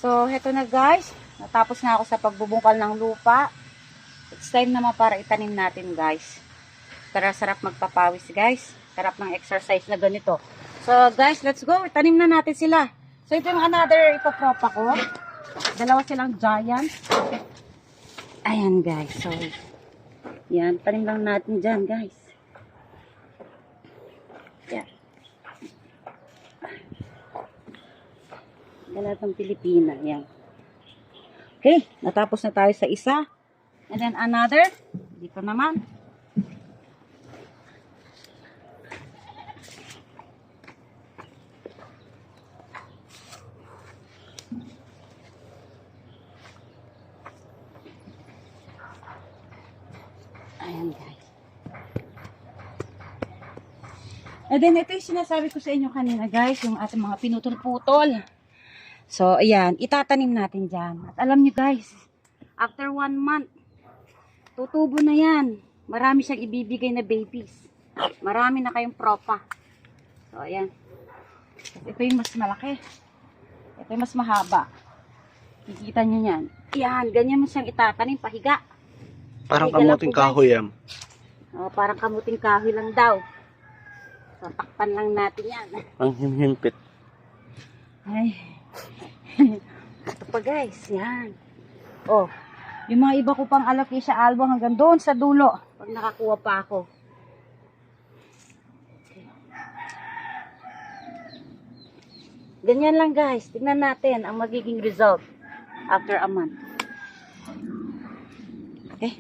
So, heto na guys. Natapos na ako sa pagbubungkal ng lupa. It's time naman para itanim natin guys. Para sarap magpapawis guys. Sarap ng exercise na ganito. So guys, let's go. Itanim na natin sila. So ito yung another ipopropa ko. Dalawa silang giant. Ayan guys. So, yan. Tanim lang natin dyan guys. Yan. Galatang Pilipina. Yan. Okay. Natapos na tayo sa isa. And then another. Dito naman. Ayan guys. And then ito yung sinasabi ko sa inyo kanina guys. Yung ating mga pinutol-putol. So, ayan, itatanim natin dyan. At alam nyo guys, after 1 month, tutubo na yan. Marami siyang ibibigay na babies. Marami na kayong propa. So, ayan. Ito yung mas malaki. Ito yung mas mahaba. Kikita nyo yan. Ayan, ganyan mo siyang itatanim, pahiga. Parang kamuting kahoy yan. Oh, parang kamuting kahoy lang daw. So, takpan lang natin yan. Ang hinhimpit. Ay. Ito pa guys, yan. Oh, yung mga iba ko pang alocasia album hanggang doon sa dulo. Pag nakakuha pa ako. Okay. Ganyan lang guys. Tingnan natin ang magiging result after a month. Okay.